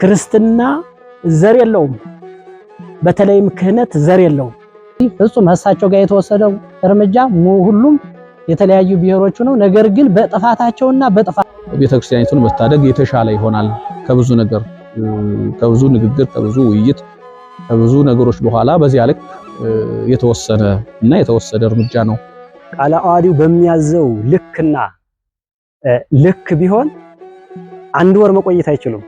ክርስትና ዘር የለውም። በተለይም ክህነት ዘር የለውም። ፍጹም እሳቸው ጋር የተወሰደው እርምጃ ሁሉም የተለያዩ ብሔሮች ነው። ነገር ግን በጥፋታቸውና በጥፋት ቤተክርስቲያኒቱን መታደግ የተሻለ ይሆናል። ከብዙ ነገር ከብዙ ንግግር ከብዙ ውይይት ከብዙ ነገሮች በኋላ በዚያ ልክ የተወሰነ እና የተወሰደ እርምጃ ነው። ቃለ ዓዋዲው በሚያዘው ልክና ልክ ቢሆን አንድ ወር መቆየት አይችሉም።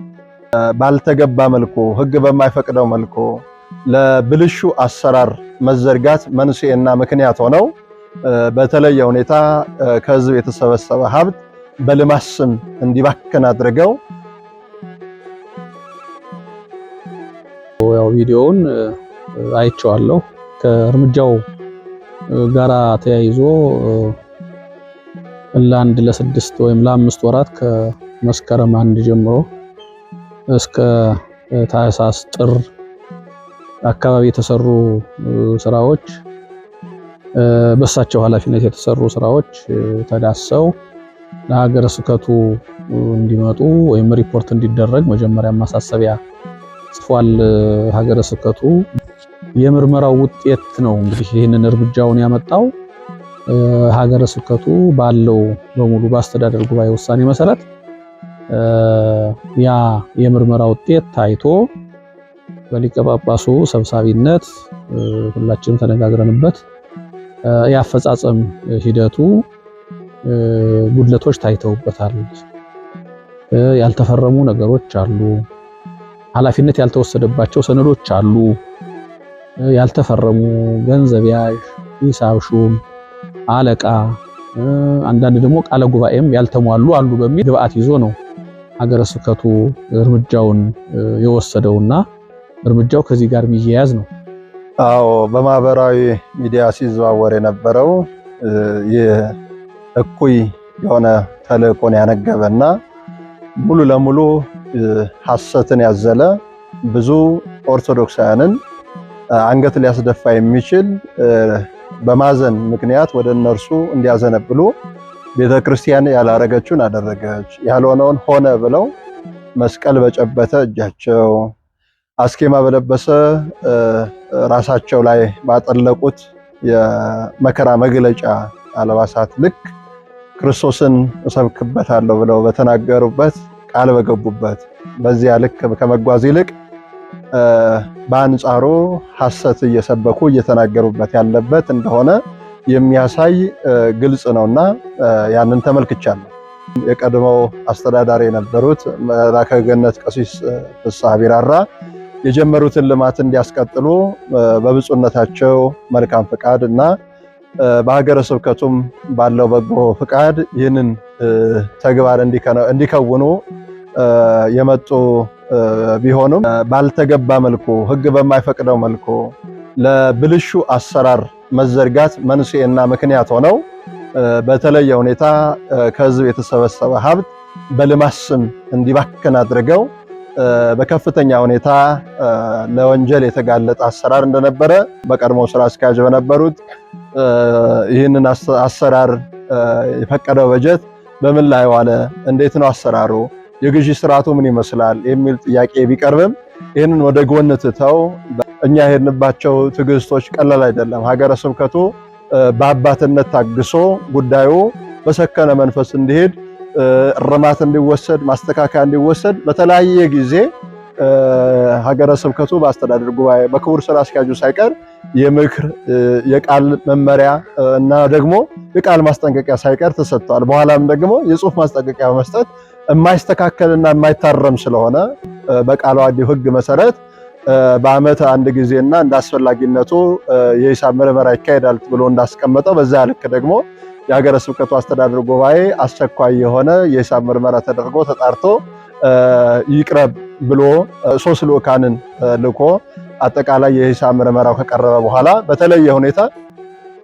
ባልተገባ መልኩ ሕግ በማይፈቅደው መልኩ ለብልሹ አሰራር መዘርጋት መንስኤና ምክንያት ሆነው በተለየ ሁኔታ ከሕዝብ የተሰበሰበ ሀብት በልማት ስም እንዲባክን አድርገው ያው ቪዲዮውን አይቼዋለሁ። ከእርምጃው ጋራ ተያይዞ ለአንድ ለስድስት ወይም ለአምስት ወራት ከመስከረም 1 ጀምሮ እስከ ታህሳስ ጥር አካባቢ የተሰሩ ስራዎች በእሳቸው ኃላፊነት የተሰሩ ስራዎች ተዳሰው ለሀገረ ስብከቱ እንዲመጡ ወይም ሪፖርት እንዲደረግ መጀመሪያ ማሳሰቢያ ጽፏል። ሀገረ ስብከቱ የምርመራው ውጤት ነው እንግዲህ ይህንን እርምጃውን ያመጣው። ሀገረ ስብከቱ ባለው በሙሉ በአስተዳደር ጉባኤ ውሳኔ መሰረት ያ የምርመራ ውጤት ታይቶ በሊቀ ጳጳሱ ሰብሳቢነት ሁላችንም ተነጋግረንበት የአፈጻጸም ሂደቱ ጉድለቶች ታይተውበታል። ያልተፈረሙ ነገሮች አሉ። ኃላፊነት ያልተወሰደባቸው ሰነዶች አሉ። ያልተፈረሙ ገንዘብ ያዥ፣ ሂሳብ ሹም፣ አለቃ፣ አንዳንድ ደግሞ ቃለ ጉባኤም ያልተሟሉ አሉ በሚል ግብአት ይዞ ነው ሀገረ ስብከቱ እርምጃውን የወሰደውና እርምጃው ከዚህ ጋር የሚያያዝ ነው። አዎ፣ በማህበራዊ ሚዲያ ሲዘዋወር የነበረው የእኩይ የሆነ ተልእኮን ያነገበና ሙሉ ለሙሉ ሐሰትን ያዘለ ብዙ ኦርቶዶክሳውያንን አንገት ሊያስደፋ የሚችል በማዘን ምክንያት ወደ እነርሱ እንዲያዘነብሉ ቤተክርስቲያን ያላረገችውን አደረገች፣ ያልሆነውን ሆነ ብለው መስቀል በጨበተ እጃቸው አስኬማ በለበሰ ራሳቸው ላይ ባጠለቁት የመከራ መግለጫ አልባሳት ልክ ክርስቶስን እሰብክበታለሁ ብለው በተናገሩበት ቃል በገቡበት በዚያ ልክ ከመጓዝ ይልቅ በአንጻሩ ሐሰት እየሰበኩ እየተናገሩበት ያለበት እንደሆነ የሚያሳይ ግልጽ ነውና ያንን ተመልክቻለሁ። የቀድሞው አስተዳዳሪ የነበሩት መላከ ገነት ቀሲስ ፍስሐ ቢራራ የጀመሩትን ልማት እንዲያስቀጥሉ በብፁዕነታቸው መልካም ፍቃድ እና በሀገረ ስብከቱም ባለው በጎ ፍቃድ ይህንን ተግባር እንዲከውኑ የመጡ ቢሆኑም ባልተገባ መልኩ ሕግ በማይፈቅደው መልኩ ለብልሹ አሰራር መዘርጋት መንስኤና ምክንያት ሆነው በተለየ ሁኔታ ከሕዝብ የተሰበሰበ ሀብት በልማት ስም እንዲባክን አድርገው በከፍተኛ ሁኔታ ለወንጀል የተጋለጠ አሰራር እንደነበረ በቀድሞ ስራ አስኪያጅ በነበሩት ይህንን አሰራር የፈቀደው በጀት በምን ላይ ዋለ፣ እንዴት ነው አሰራሩ፣ የግዢ ስርዓቱ ምን ይመስላል የሚል ጥያቄ ቢቀርብም ይህንን ወደ ጎን ትተው እኛ የሄድንባቸው ትዕግስቶች ቀላል አይደለም። ሀገረ ስብከቱ በአባትነት ታግሶ ጉዳዩ በሰከነ መንፈስ እንዲሄድ እርማት እንዲወሰድ ማስተካከያ እንዲወሰድ በተለያየ ጊዜ ሀገረ ስብከቱ በአስተዳደር ጉባኤ በክቡር ስራ አስኪያጁ ሳይቀር የምክር የቃል መመሪያ እና ደግሞ የቃል ማስጠንቀቂያ ሳይቀር ተሰጥቷል። በኋላም ደግሞ የጽሁፍ ማስጠንቀቂያ በመስጠት የማይስተካከልና የማይታረም ስለሆነ በቃለ ዓዋዲው ሕግ መሰረት በአመት አንድ ጊዜና እንዳስፈላጊነቱ የሂሳብ ምርመራ ይካሄዳል ብሎ እንዳስቀመጠው በዛ ልክ ደግሞ የሀገረ ስብከቱ አስተዳደር ጉባኤ አስቸኳይ የሆነ የሂሳብ ምርመራ ተደርጎ ተጣርቶ ይቅረብ ብሎ 3 ልኡካንን ልኮ አጠቃላይ የሂሳብ ምርመራው ከቀረበ በኋላ በተለየ ሁኔታ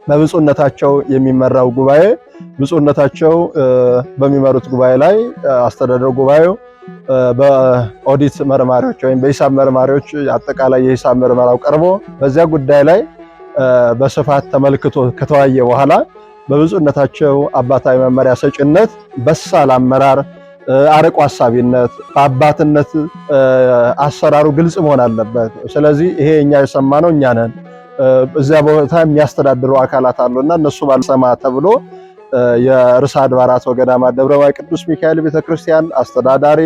በብፁዕነታቸው የሚመራው ጉባኤ ብፁዕነታቸው በሚመሩት ጉባኤ ላይ አስተዳደር ጉባኤው በኦዲት መርማሪዎች ወይም በሂሳብ መርማሪዎች አጠቃላይ የሂሳብ ምርመራው ቀርቦ በዚያ ጉዳይ ላይ በስፋት ተመልክቶ ከተወያየ በኋላ በብፁዕነታቸው አባታዊ መመሪያ ሰጭነት በሳል አመራር አርቆ ሐሳቢነት፣ አባትነት አሰራሩ ግልጽ መሆን አለበት። ስለዚህ ይሄ እኛ የሰማነው እኛ ነን። እዚያ ቦታ የሚያስተዳድሩ አካላት አሉና እነሱ ባልሰማ ተብሎ የርዕሰ አድባራት ወገዳማት ደብረ ማርቆስ ቅዱስ ሚካኤል ቤተክርስቲያን አስተዳዳሪ፣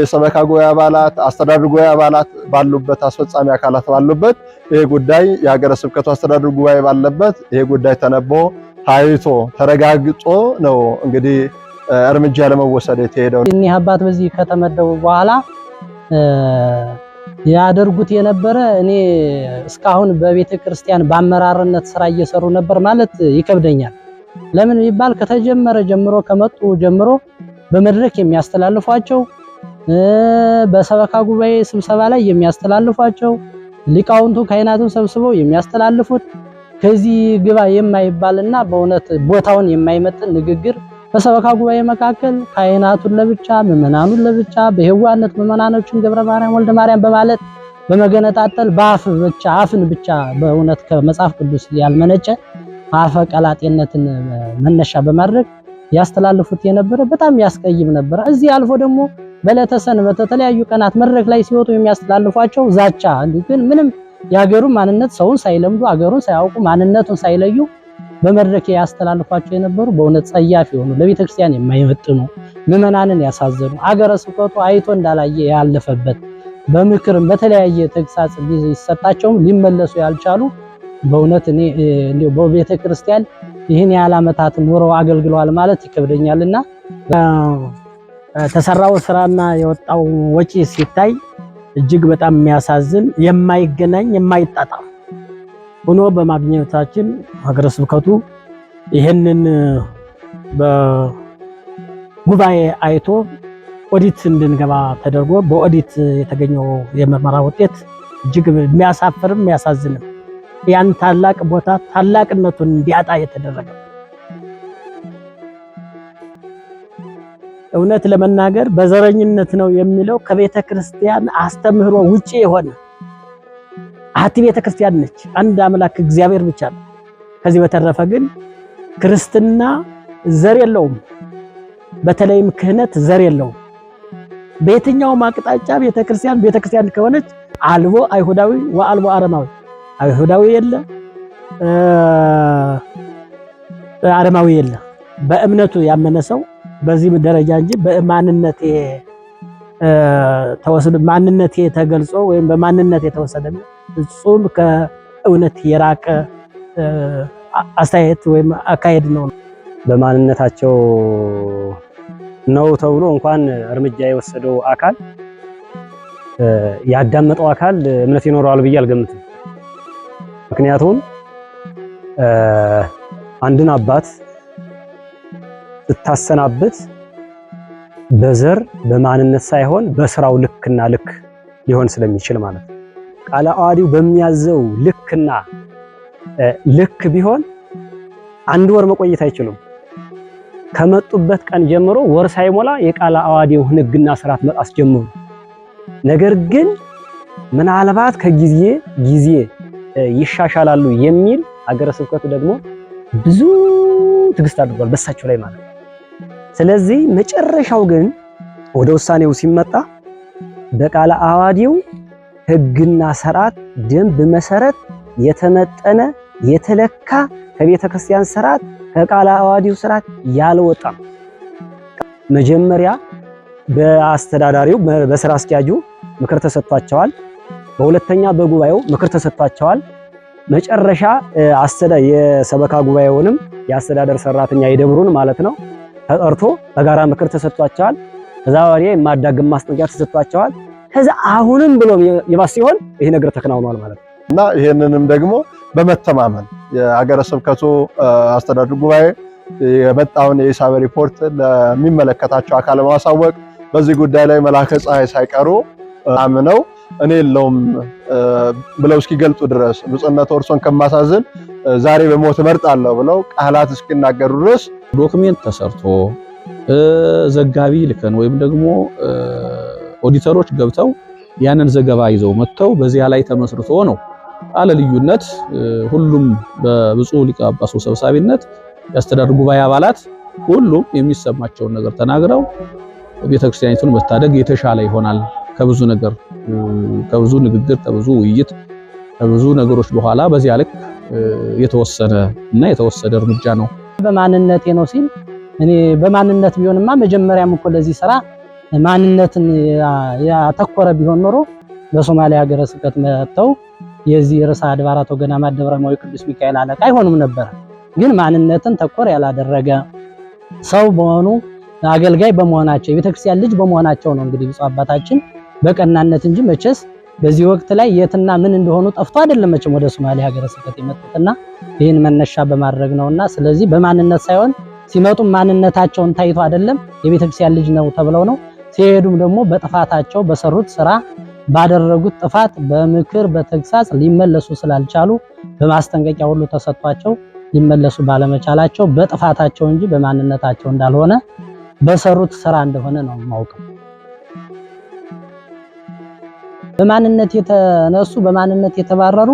የሰበካ ጉባኤ አባላት፣ አስተዳደር ጉባኤ አባላት ባሉበት፣ አስፈጻሚ አካላት ባሉበት ይሄ ጉዳይ የሀገረ ስብከቱ አስተዳደር ጉባኤ ባለበት ይሄ ጉዳይ ተነቦ ታይቶ ተረጋግጦ ነው እንግዲህ እርምጃ ለመወሰድ የተሄደው። እኒህ አባት በዚህ ከተመደቡ በኋላ ያደርጉት የነበረ እኔ እስካሁን በቤተ ክርስቲያን በአመራርነት ስራ እየሰሩ ነበር ማለት ይከብደኛል። ለምን ቢባል ከተጀመረ ጀምሮ ከመጡ ጀምሮ በመድረክ የሚያስተላልፏቸው በሰበካ ጉባኤ ስብሰባ ላይ የሚያስተላልፏቸው ሊቃውንቱ ካህናቱን ሰብስበው የሚያስተላልፉት ከዚህ ግባ የማይባልና በእውነት ቦታውን የማይመጥን ንግግር በሰበካ ጉባኤ መካከል ካህናቱን ለብቻ ምዕመናኑን ለብቻ በህዋነት ምዕመናኖችን ገብረ ማርያም ወልደ ማርያም በማለት በመገነጣጠል በአፍ ብቻ አፍን ብቻ በእውነት ከመጽሐፍ ቅዱስ ያልመነጨ አፈ ቀላጤነትን መነሻ በማድረግ ያስተላልፉት የነበረ በጣም ያስቀይም ነበር። እዚህ አልፎ ደግሞ በዕለተ ሰንበት በተለያዩ ቀናት መድረክ ላይ ሲወጡ የሚያስተላልፏቸው ዛቻ እንዲሁ ግን ምንም የሀገሩን ማንነት ሰውን ሳይለምዱ አገሩን ሳያውቁ ማንነቱን ሳይለዩ በመድረክ ያስተላልፏቸው የነበሩ በእውነት ጸያፍ የሆኑ ለቤተክርስቲያን የማይመጥኑ ምዕመናንን ያሳዘኑ አገረ ስብከቱ አይቶ እንዳላየ ያለፈበት በምክርም በተለያየ ተግሳጽ ሊሰጣቸውም ሊመለሱ ያልቻሉ በእውነት እኔ እንደው በቤተክርስቲያን ይህን ያህል ዓመታት ኖረው አገልግለዋል ማለት ይከብደኛልና ተሰራው ስራና የወጣው ወጪ ሲታይ እጅግ በጣም የሚያሳዝን የማይገናኝ የማይጣጣም ሆኖ በማግኘታችን ሀገረ ስብከቱ ይሄንን በጉባኤ አይቶ ኦዲት እንድንገባ ተደርጎ በኦዲት የተገኘው የምርመራ ውጤት እጅግ የሚያሳፍርም የሚያሳዝንም ያን ታላቅ ቦታ ታላቅነቱን እንዲያጣ የተደረገ እውነት ለመናገር በዘረኝነት ነው የሚለው ከቤተ ክርስቲያን አስተምህሮ ውጪ የሆነ አቲ ቤተ ክርስቲያን ነች። አንድ አምላክ እግዚአብሔር ብቻ ነው። ከዚህ በተረፈ ግን ክርስትና ዘር የለውም። በተለይም ክህነት ዘር የለውም። በየትኛውም አቅጣጫ ቤተ ክርስቲያን ከሆነች አልቦ አይሁዳዊ ወአልቦ አረማዊ አይሁዳዊ የለ አረማዊ የለ። በእምነቱ ያመነ ሰው በዚህ ደረጃ እንጂ በማንነቴ ተወሰደ ማንነቴ ተገልጾ ወይም በማንነቴ የተወሰደ ፍጹም ከእውነት የራቀ አስተያየት ወይም አካሄድ ነው። በማንነታቸው ነው ተብሎ እንኳን እርምጃ የወሰደው አካል ያዳመጠው አካል እምነት ይኖረዋል ብዬ አልገምትም። ምክንያቱም አንድን አባት ስታሰናብት በዘር በማንነት ሳይሆን በስራው ልክና ልክ ሊሆን ስለሚችል ማለት ነው። ቃለ ዓዋዲው በሚያዘው ልክና ልክ ቢሆን አንድ ወር መቆየት አይችሉም። ከመጡበት ቀን ጀምሮ ወር ሳይሞላ የቃለ ዓዋዲው ሕግና ስርዓት መጣስ ጀምሩ። ነገር ግን ምናልባት ከጊዜ ይሻሻላሉ የሚል ሀገረ ስብከቱ ደግሞ ብዙ ትግስት አድርጓል በሳቸው ላይ ማለት ነው። ስለዚህ መጨረሻው ግን ወደ ውሳኔው ሲመጣ በቃለ ዓዋዲው ሕግና ስርዓት ደንብ መሰረት የተመጠነ የተለካ ከቤተ ክርስቲያን ስርዓት ከቃለ ዓዋዲው ስርዓት ያልወጣም መጀመሪያ በአስተዳዳሪው በስራ አስኪያጁ ምክር ተሰጥቷቸዋል። በሁለተኛ በጉባኤው ምክር ተሰጥቷቸዋል። መጨረሻ የሰበካ ጉባኤውንም የአስተዳደር ሰራተኛ የደብሩን ማለት ነው ተጠርቶ በጋራ ምክር ተሰጥቷቸዋል። ከዛ ወዲያ የማዳግም ማስጠንቀቂያ ተሰጥቷቸዋል። ከዛ አሁንም ብሎ የባስ ሲሆን ይሄ ነገር ተከናውኗል ማለት ነው እና ይሄንንም ደግሞ በመተማመን የሀገረ ስብከቱ አስተዳደር ጉባኤ የመጣውን የሂሳብ ሪፖርት ለሚመለከታቸው አካል ማሳወቅ በዚህ ጉዳይ ላይ መላከ ፀሐይ ሳይቀሩ አምነው እኔ የለውም ብለው እስኪገልጡ ድረስ ብፁዕነቱ እርሶን ከማሳዝን ዛሬ በሞት እመርጣለሁ ብለው ቃላት እስኪናገሩ ድረስ ዶክሜንት ተሰርቶ ዘጋቢ ልከን ወይም ደግሞ ኦዲተሮች ገብተው ያንን ዘገባ ይዘው መጥተው በዚያ ላይ ተመስርቶ ነው አለ ልዩነት ሁሉም በብፁዕ ሊቀ ጳጳሱ ሰብሳቢነት የአስተዳደር ጉባኤ አባላት ሁሉም የሚሰማቸውን ነገር ተናግረው ቤተክርስቲያኒቱን መታደግ የተሻለ ይሆናል። ከብዙ ነገር ከብዙ ንግግር ከብዙ ውይይት ከብዙ ነገሮች በኋላ በዚያ ልክ የተወሰነ እና የተወሰደ እርምጃ ነው። በማንነቴ ነው ሲል እኔ በማንነት ቢሆንማ መጀመሪያም እኮ ለዚህ ስራ ማንነትን ያተኮረ ቢሆን ኖሮ በሶማሌ ሀገረ ስብከት መጥተው የዚህ ርዕሰ አድባራት ወገዳማት ደብረ ማዊ ቅዱስ ሚካኤል አለቃ አይሆኑም ነበር። ግን ማንነትን ተኮር ያላደረገ ሰው በሆኑ አገልጋይ በመሆናቸው የቤተክርስቲያን ልጅ በመሆናቸው ነው እንግዲህ ብፁዕ አባታችን በቀናነት እንጂ መቼስ በዚህ ወቅት ላይ የትና ምን እንደሆኑ ጠፍቶ አይደለም መቼም ወደ ሶማሌ ሀገረ ስብከት የመጡትና ይህን መነሻ በማድረግ ነውና ስለዚህ በማንነት ሳይሆን ሲመጡም ማንነታቸውን ታይቶ አይደለም የቤተክርስቲያን ልጅ ነው ተብለው ነው። ሲሄዱም ደግሞ በጥፋታቸው በሰሩት ስራ ባደረጉት ጥፋት በምክር በተግሳጽ ሊመለሱ ስላልቻሉ በማስጠንቀቂያ ሁሉ ተሰጥቷቸው ሊመለሱ ባለመቻላቸው በጥፋታቸው እንጂ በማንነታቸው እንዳልሆነ በሰሩት ስራ እንደሆነ ነው የማውቀው። በማንነት የተነሱ በማንነት የተባረሩ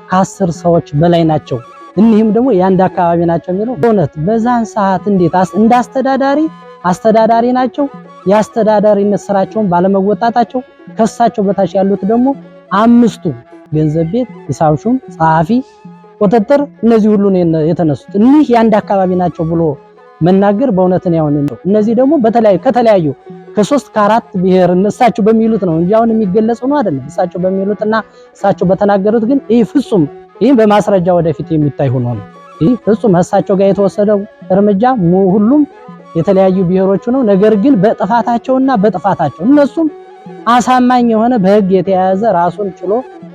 ከ10 ሰዎች በላይ ናቸው። እኒህም ደግሞ የአንድ አካባቢ ናቸው የሚለው በእውነት በዛን ሰዓት እንዴት አስተዳዳሪ ናቸው። የአስተዳዳሪነት ስራቸውን ባለመወጣታቸው ከሳቸው በታች ያሉት ደግሞ 5ቱ ገንዘብ ቤት፣ ሂሳብ ሹም፣ ጸሐፊ፣ ቁጥጥር እነዚህ ሁሉ ነው የተነሱት። እኒህ የአንድ አካባቢ ናቸው ብሎ መናገር በእውነት ነው ያውን ነው። እነዚህ ደግሞ ከተለያዩ ከ3 ከ4 ብሔር እሳቸው በሚሉት ነው እንጂ አሁን የሚገለጽ ነው አይደለም። እሳቸው በሚሉትና እሳቸው በተናገሩት ግን ይህ ፍጹም ይህ በማስረጃ ወደፊት የሚታይ ሆኖ ነው። ይህ ፍጹም እሳቸው ጋር የተወሰደው እርምጃ ሁሉም የተለያዩ ብሔሮች ነው። ነገር ግን በጥፋታቸውና በጥፋታቸው እነሱም አሳማኝ የሆነ በሕግ የተያያዘ ራሱን ችሎ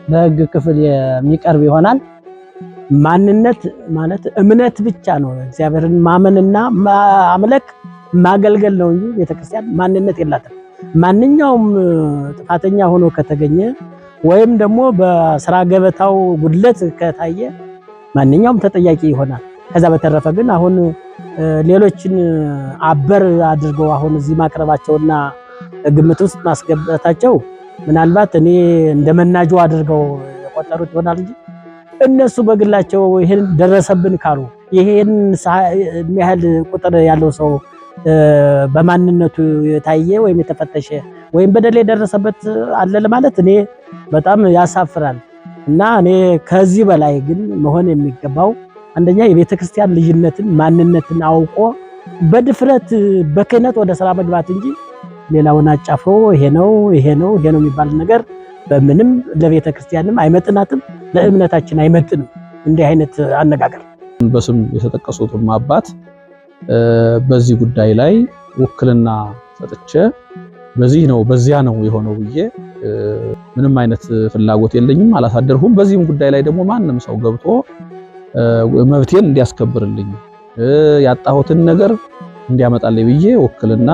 በሕግ ክፍል የሚቀርብ ይሆናል። ማንነት ማለት እምነት ብቻ ነው። እግዚአብሔርን ማመንና ማምለክ ማገልገል ነው እንጂ ቤተክርስቲያን ማንነት የላትም። ማንኛውም ጥፋተኛ ሆኖ ከተገኘ ወይም ደግሞ በስራ ገበታው ጉድለት ከታየ ማንኛውም ተጠያቂ ይሆናል። ከዛ በተረፈ ግን አሁን ሌሎችን አበር አድርገው አሁን እዚህ ማቅረባቸውና ግምት ውስጥ ማስገባታቸው ምናልባት እኔ እንደመናጆ አድርገው የቆጠሩት ይሆናል እንጂ እነሱ በግላቸው ይሄን ደረሰብን ካሉ ይሄን ያህል ቁጥር ያለው ሰው በማንነቱ የታየ ወይም የተፈተሸ ወይም በደል የደረሰበት አለ ለማለት እኔ በጣም ያሳፍራል። እና እኔ ከዚህ በላይ ግን መሆን የሚገባው አንደኛ የቤተክርስቲያን ልጅነትን ማንነትን አውቆ በድፍረት በክህነት ወደ ስራ መግባት እንጂ ሌላውን አጫፍሮ ይሄ ነው የሚባል ነገር በምንም ለቤተክርስቲያንም አይመጥናትም፣ ለእምነታችን አይመጥንም። እንዲህ አይነት አነጋገር በስም የተጠቀሱትም አባት በዚህ ጉዳይ ላይ ውክልና ሰጥቼ በዚህ ነው በዚያ ነው የሆነው ብዬ ምንም አይነት ፍላጎት የለኝም፣ አላሳደርሁም። በዚህም ጉዳይ ላይ ደግሞ ማንም ሰው ገብቶ መብቴን እንዲያስከብርልኝ ያጣሁትን ነገር እንዲያመጣልኝ ብዬ ውክልና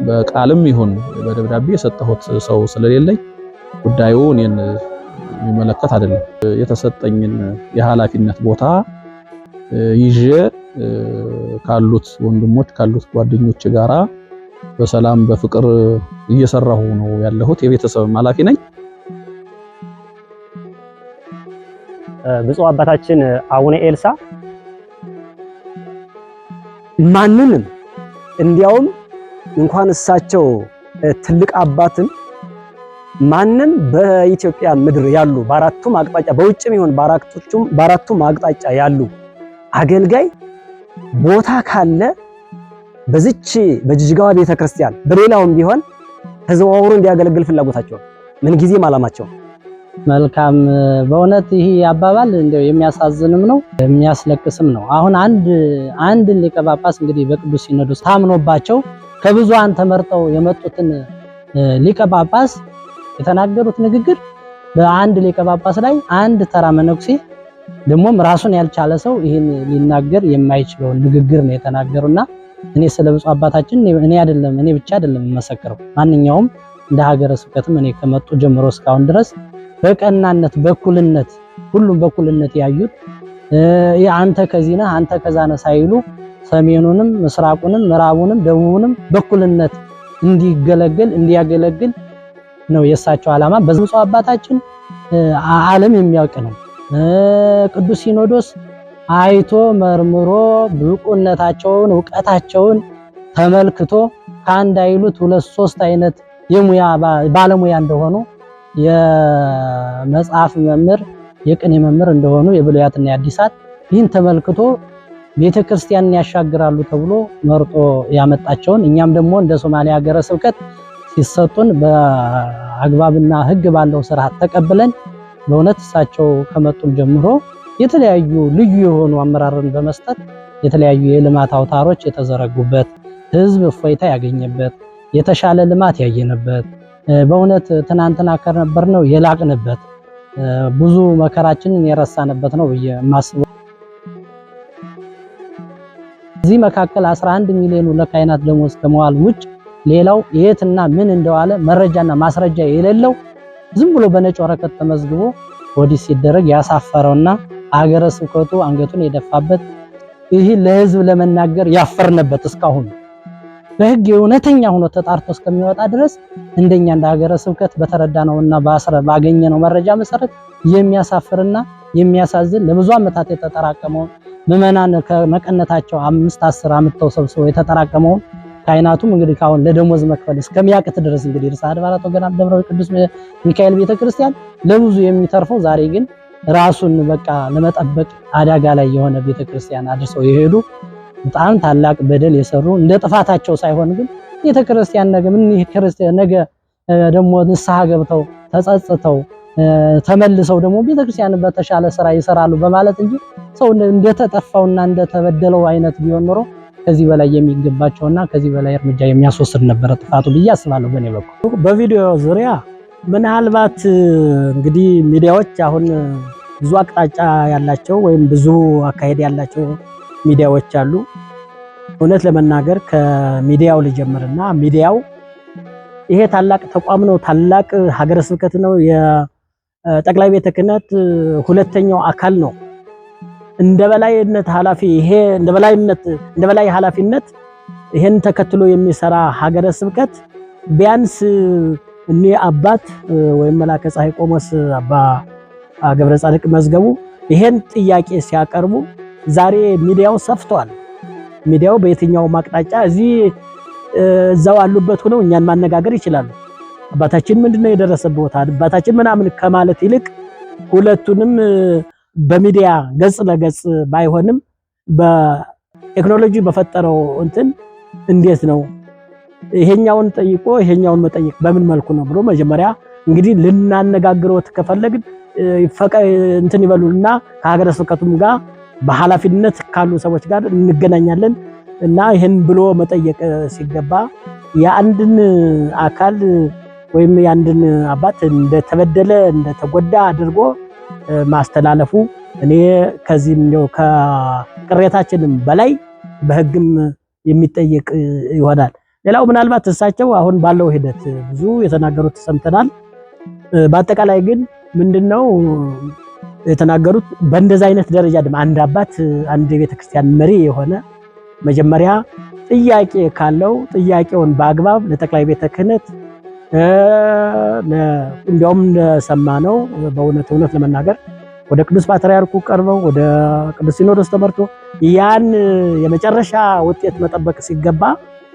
በቃልም ይሁን በደብዳቤ የሰጠሁት ሰው ስለሌለኝ ጉዳዩ እኔን የሚመለከት አይደለም። የተሰጠኝን የኃላፊነት ቦታ ይዤ ካሉት ወንድሞች ካሉት ጓደኞች ጋራ በሰላም በፍቅር እየሰራሁ ነው ያለሁት። የቤተሰብ ኃላፊ ነኝ። ብፁዕ አባታችን አቡነ ኤልሳ ማንንም እንዲያውም እንኳን እሳቸው ትልቅ አባትን ማንም በኢትዮጵያ ምድር ያሉ በአራቱም አቅጣጫ በውጭም ይሁን በአራቱም አቅጣጫ ያሉ አገልጋይ ቦታ ካለ በዚች በጅጅጋዋ ቤተክርስቲያን በሌላውም ቢሆን ተዘዋውሮ እንዲያገለግል ፍላጎታቸው ምን ጊዜም ዓላማቸው። መልካም በእውነት ይሄ አባባል እንደው የሚያሳዝንም ነው የሚያስለቅስም ነው። አሁን አንድ ሊቀ ጳጳስ እንግዲህ በቅዱስ ሲኖዶስ ታምኖባቸው ከብዙሃን ተመርጠው የመጡትን ሊቀ ጳጳስ የተናገሩት ንግግር በአንድ ሊቀ ጳጳስ ላይ አንድ ተራ መነኩሴ ደግሞም ራሱን ያልቻለ ሰው ይሄን ሊናገር የማይችለው ንግግር ነው የተናገሩና እኔ ስለ ብፁዕ አባታችን እኔ ብቻ አይደለም መሰክረው ማንኛውም እንደ ሀገረ ስብከትም እኔ ከመጡ ጀምሮ እስካሁን ድረስ በቀናነት በኩልነት ሁሉም በኩልነት ያዩት አንተ ከዚህ ነህ አንተ ከዛ ነህ ሳይሉ ሰሜኑንም ምስራቁንም ምዕራቡንም ደቡቡንም በኩልነት እንዲያገለግል ነው የሳቸው ዓላማ። በብፁዕ አባታችን ዓለም የሚያውቅ ነው። ቅዱስ ሲኖዶስ አይቶ መርምሮ ብቁነታቸውን ዕውቀታቸውን ተመልክቶ ከአንድ አይሉት 2-3 አይነት የሙያ ባለሙያ እንደሆኑ የመጽሐፍ መምህር የቅኔ መምህር እንደሆኑ የብሉያትና የአዲሳት ይህን ተመልክቶ ቤተክርስቲያንን ያሻግራሉ ተብሎ መርጦ ያመጣቸውን እኛም ደግሞ እንደ ሶማሌ ሀገረ ስብከት ሲሰጡን በአግባብና ሕግ ባለው ስርዓት ተቀብለን በእውነት እሳቸው ከመጡም ጀምሮ የተለያዩ ልዩ የሆኑ አመራርን በመስጠት የተለያዩ የልማት አውታሮች የተዘረጉበት ህዝብ እፎይታ ያገኘበት የተሻለ ልማት ያየነበት በእውነት ትናንትና ከነበርነው የላቅንበት ብዙ መከራችንን የረሳንበት ነው በየማስበው። እዚህ መካከል 11 ሚሊዮን ለካህናት ደሞዝ ከመዋል ውጭ ሌላው የትና ምን እንደዋለ መረጃና ማስረጃ የሌለው ዝም ብሎ በነጭ ወረቀት ተመዝግቦ ኦዲት ሲደረግ ያሳፈረውና ሀገረ ስብከቱ አንገቱን የደፋበት ይህ ለህዝብ ለመናገር ያፈርነበት እስካሁን በህግ እውነተኛ ሆኖ ተጣርቶ እስከሚወጣ ድረስ እንደኛ እንደ ሀገረ ስብከት በተረዳነውና ባገኘነው መረጃ መሰረት የሚያሳፍርና የሚያሳዝን ለብዙ ዓመታት የተጠራቀመው ምዕመናን ከመቀነታቸው 5-10 ዓመት ተሰብስበው የተጠራቀመው ካህናቱም እንግዲህ ካሁን ለደሞዝ መክፈል እስከሚያቅት ድረስ እንግዲህ ርዕሰ አድባራት ወገዳማት ደብረ ቅዱስ ሚካኤል ቤተክርስቲያን ለብዙ የሚተርፈው ዛሬ ግን ራሱን በቃ ለመጠበቅ አደጋ ላይ የሆነ ቤተክርስቲያን አድርሰው የሄዱ በጣም ታላቅ በደል የሰሩ እንደ ጥፋታቸው ሳይሆን ግን ቤተክርስቲያን ነገ ደግሞ ንስሐ ገብተው ተጸጽተው ተመልሰው ደግሞ ቤተክርስቲያን በተሻለ ስራ ይሰራሉ በማለት እንጂ ሰው እንደተጠፋውና እንደተበደለው አይነት ቢሆን ኖሮ ከዚህ በላይ የሚገባቸውና ከዚህ በላይ እርምጃ የሚያስወስድ ነበር ጥፋቱ ብዬ አስባለሁ። በኔ በኩል በቪዲዮ ዙሪያ ምናልባት እንግዲህ ሚዲያዎች አሁን ብዙ አቅጣጫ ያላቸው ወይም ብዙ አካሄድ ያላቸው ሚዲያዎች አሉ። እውነት ለመናገር ከሚዲያው ልጀምርና ሚዲያው ይሄ ታላቅ ተቋም ነው፣ ታላቅ ሀገረ ስብከት ነው፣ የጠቅላይ ቤተ ክህነት ሁለተኛው አካል ነው። እንደ በላይነት ኃላፊ ይሄ እንደ በላይ ኃላፊነት ይሄን ተከትሎ የሚሰራ ሀገረ ስብከት ቢያንስ እኔ አባት ወይም መላከ ፀሐይ ቆሞስ አባ ገብረ ጻድቅ መዝገቡ ይሄን ጥያቄ ሲያቀርቡ ዛሬ ሚዲያው ሰፍቷል። ሚዲያው በየትኛው ማቅጣጫ እዛው አሉበት ሆነው እኛን ማነጋገር ይችላሉ። አባታችን ምንድነው የደረሰበት አባታችን ምናምን ከማለት ይልቅ ሁለቱንም በሚዲያ ገጽ ለገጽ ባይሆንም በቴክኖሎጂ በፈጠረው እንትን እንዴት ነው ይሄኛውን ጠይቆ ይሄኛውን መጠየቅ በምን መልኩ ነው ብሎ መጀመሪያ እንግዲህ ልናነጋግረው ተከፈለግን እንትን ይበሉና ከሀገረ ስብከቱም ጋር በኃላፊነት ካሉ ሰዎች ጋር እንገናኛለን እና ይሄን ብሎ መጠየቅ ሲገባ የአንድን አካል ወይም የአንድን አባት እንደተበደለ እንደተጎዳ አድርጎ ማስተላለፉ እኔ ከዚህም ነው ከቅሬታችንም በላይ በህግም የሚጠየቅ ይሆናል። ሌላው ምናልባት እሳቸው አሁን ባለው ሂደት ብዙ የተናገሩት ሰምተናል። በአጠቃላይ ግን ምንድነው የተናገሩት በእንደዛ አይነት ደረጃ አንድ አባት አንድ ቤተክርስቲያን መሪ የሆነ መጀመሪያ ጥያቄ ካለው ጥያቄውን በአግባብ ለጠቅላይ ቤተ ክህነት እንዲያውም እንደሰማነው በእውነት ለመናገር ወደ ቅዱስ ፓትርያርኩ ቀርበው ወደ ቅዱስ ሲኖዶስ ተመርቶ ያን የመጨረሻ ውጤት መጠበቅ ሲገባ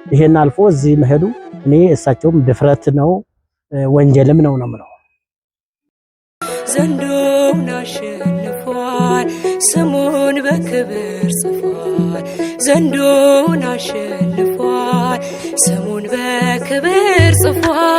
ይሄን አልፎ እዚህ መሄዱ እኔ እሳቸውም ድፍረት ነው ወንጀልም ነው ነው። ዘንዶውን አሸንፏል፣ ስሙን በክብር ጽፏል። ዘንዶውን አሸንፏል፣ ስሙን በክብር ጽፏል።